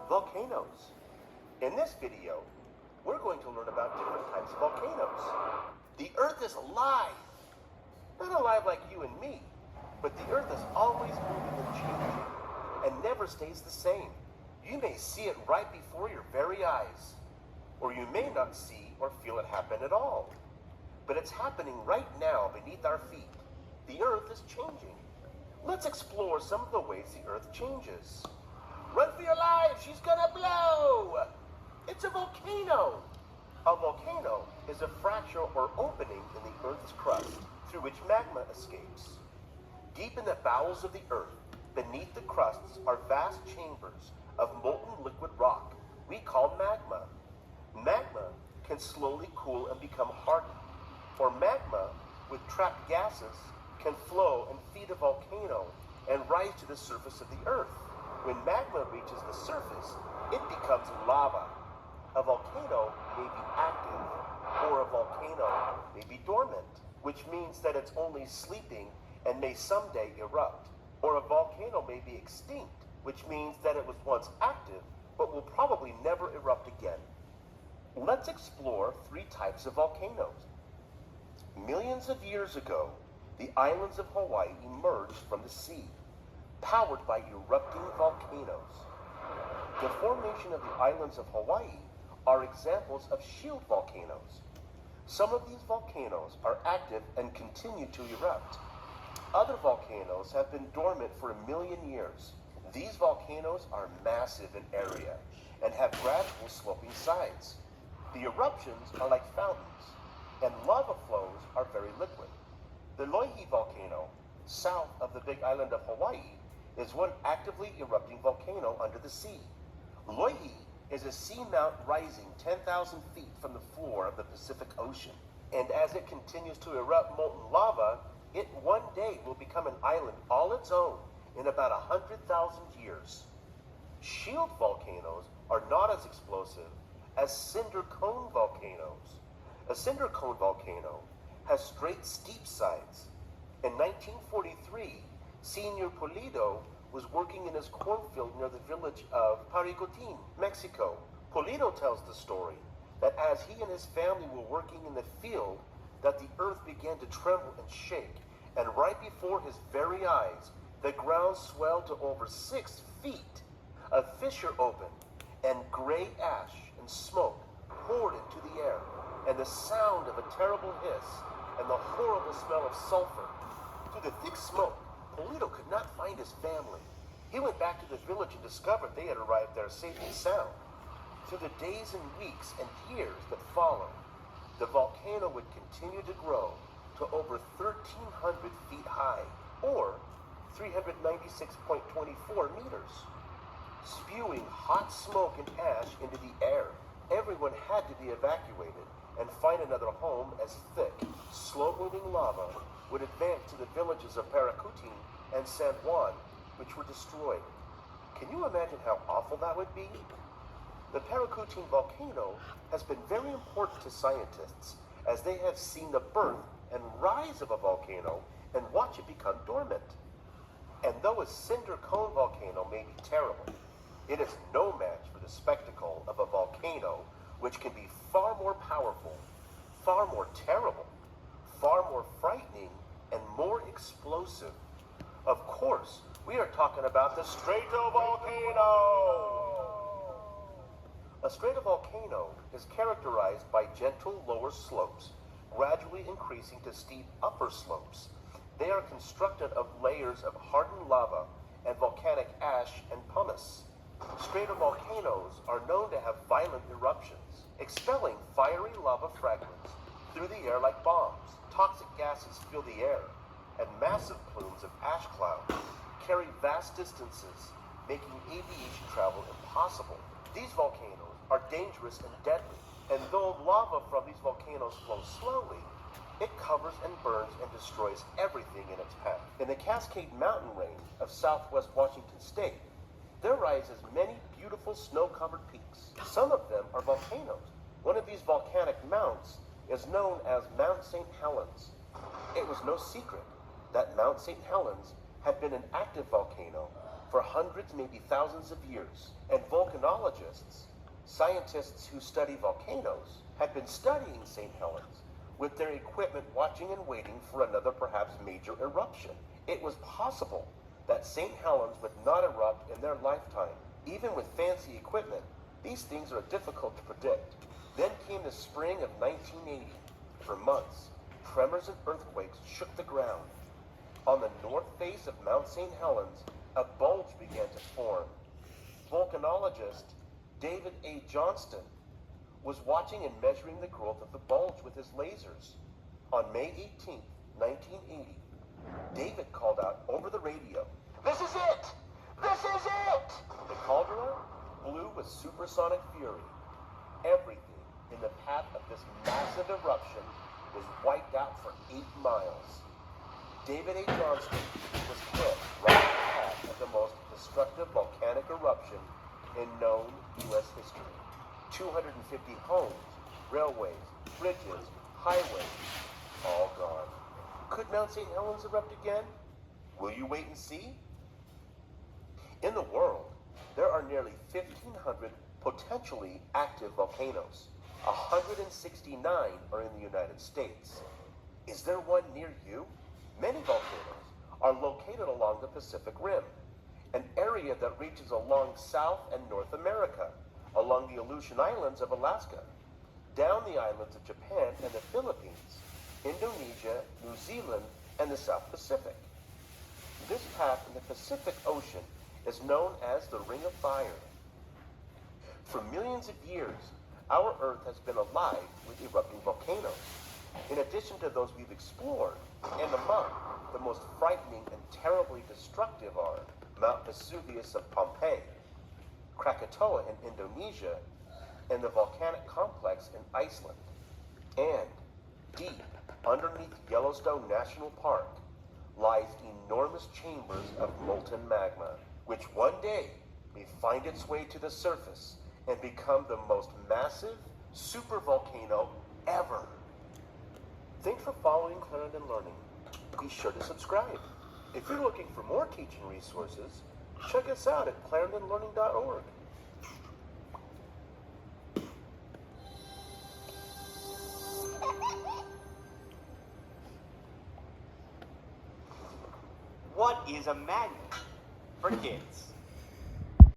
Volcanoes. In this video, we're going to learn about different types of volcanoes. The Earth is alive. Not alive like you and me, but the Earth is always moving and changing and never stays the same. You may see it right before your very eyes, or you may not see or feel it happen at all. But it's happening right now beneath our feet. The Earth is changing. Let's explore some of the ways the Earth changes. Run for your life, she's gonna blow! It's a volcano! A volcano is a fracture or opening in the Earth's crust through which magma escapes. Deep in the bowels of the Earth, beneath the crusts are vast chambers of molten liquid rock we call magma. Magma can slowly cool and become hardened, or magma with trapped gases can flow and feed a volcano and rise to the surface of the Earth. When magma reaches the surface, it becomes lava. A volcano may be active, or a volcano may be dormant, which means that it's only sleeping and may someday erupt. Or a volcano may be extinct, which means that it was once active, but will probably never erupt again. Let's explore three types of volcanoes. Millions of years ago, the islands of Hawaii emerged from the sea, powered by erupting volcanoes. The formation of the islands of Hawaii are examples of shield volcanoes. Some of these volcanoes are active and continue to erupt. Other volcanoes have been dormant for 1 million years. These volcanoes are massive in area and have gradual sloping sides. The eruptions are like fountains, and lava flows are very liquid. The Loihi volcano, south of the big island of Hawaii, is one actively erupting volcano under the sea. Loihi is a seamount rising 10,000 feet from the floor of the Pacific Ocean. And as it continues to erupt molten lava, it one day will become an island all its own in about 100,000 years. Shield volcanoes are not as explosive as Cinder Cone volcanoes. A Cinder Cone volcano has straight, steep sides. In 1943, Senior Pulido was working in his cornfield near the village of Paricotin, Mexico. Pulido tells the story that as he and his family were working in the field, that the earth began to tremble and shake, and right before his very eyes, the ground swelled to over 6 feet. A fissure opened, and gray ash and smoke poured into the air, and the sound of a terrible hiss, and the horrible smell of sulfur. Through the thick smoke, Pulido could not find his family. He went back to the village and discovered they had arrived there safe and sound. Through the days and weeks and years that followed, the volcano would continue to grow to over 1,300 feet high, or 396.24 meters, spewing hot smoke and ash into the air. Everyone had to be evacuated and find another home as thick, slow-moving lava would advance to the villages of Paracutin and San Juan, which were destroyed. Can you imagine how awful that would be? The Paracutin volcano has been very important to scientists, as they have seen the birth and rise of a volcano and watch it become dormant. And though a Cinder Cone volcano may be terrible, it is no match for the spectacle of a volcano which can be far more powerful, far more terrible, far more frightening, and more explosive. Of course, we are talking about the Stratovolcano! A stratovolcano is characterized by gentle lower slopes, gradually increasing to steep upper slopes. They are constructed of layers of hardened lava and volcanic ash and pumice. Stratovolcanoes are known to have violent eruptions, expelling fiery lava fragments through the air like bombs. Toxic gases fill the air, and massive plumes of ash clouds carry vast distances, making aviation travel impossible. These volcanoes are dangerous and deadly, and though lava from these volcanoes flows slowly, it covers and burns and destroys everything in its path. In the Cascade Mountain range of southwest Washington state, there rises many beautiful snow-covered peaks. Some of them are volcanoes. One of these volcanic mounts is known as Mount St. Helens. It was no secret that Mount St. Helens had been an active volcano for hundreds, maybe thousands of years. And volcanologists, scientists who study volcanoes, had been studying St. Helens with their equipment watching and waiting for another perhaps major eruption. It was possible that St. Helens would not erupt in their lifetime. Even with fancy equipment, these things are difficult to predict. Then came the spring of 1980. For months, tremors and earthquakes shook the ground. On the north face of Mount St. Helens, a bulge began to form. Volcanologist David A. Johnston was watching and measuring the growth of the bulge with his lasers. On May 18, 1980, David called out over the radio, "This is it! This is it!" The caldera blew with supersonic fury. Everything in the path of this massive eruption was wiped out for 8 miles. David A. Johnston was hit right in the path of the most destructive volcanic eruption in known U.S. history. 250 homes, railways, bridges, highways, all gone. Could Mount St. Helens erupt again? Will you wait and see? In the world, there are nearly 1,500 potentially active volcanoes. 169 are in the United States. Is there one near you? Many volcanoes are located along the Pacific Rim, an area that reaches along South and North America, along the Aleutian Islands of Alaska, down the islands of Japan and the Philippines, Indonesia, New Zealand, and the South Pacific. This path in the Pacific Ocean is known as the Ring of Fire. For millions of years, our Earth has been alive with erupting volcanoes. In addition to those we've explored, and among the most frightening and terribly destructive are Mount Vesuvius of Pompeii, Krakatoa in Indonesia, and the volcanic complex in Iceland. And deep underneath Yellowstone National Park lies enormous chambers of molten magma, which one day may find its way to the surface and become the most massive supervolcano ever. Thanks for following Clarendon Learning. Be sure to subscribe. If you're looking for more teaching resources, check us out at clarendonlearning.org. What is a magnet for kids?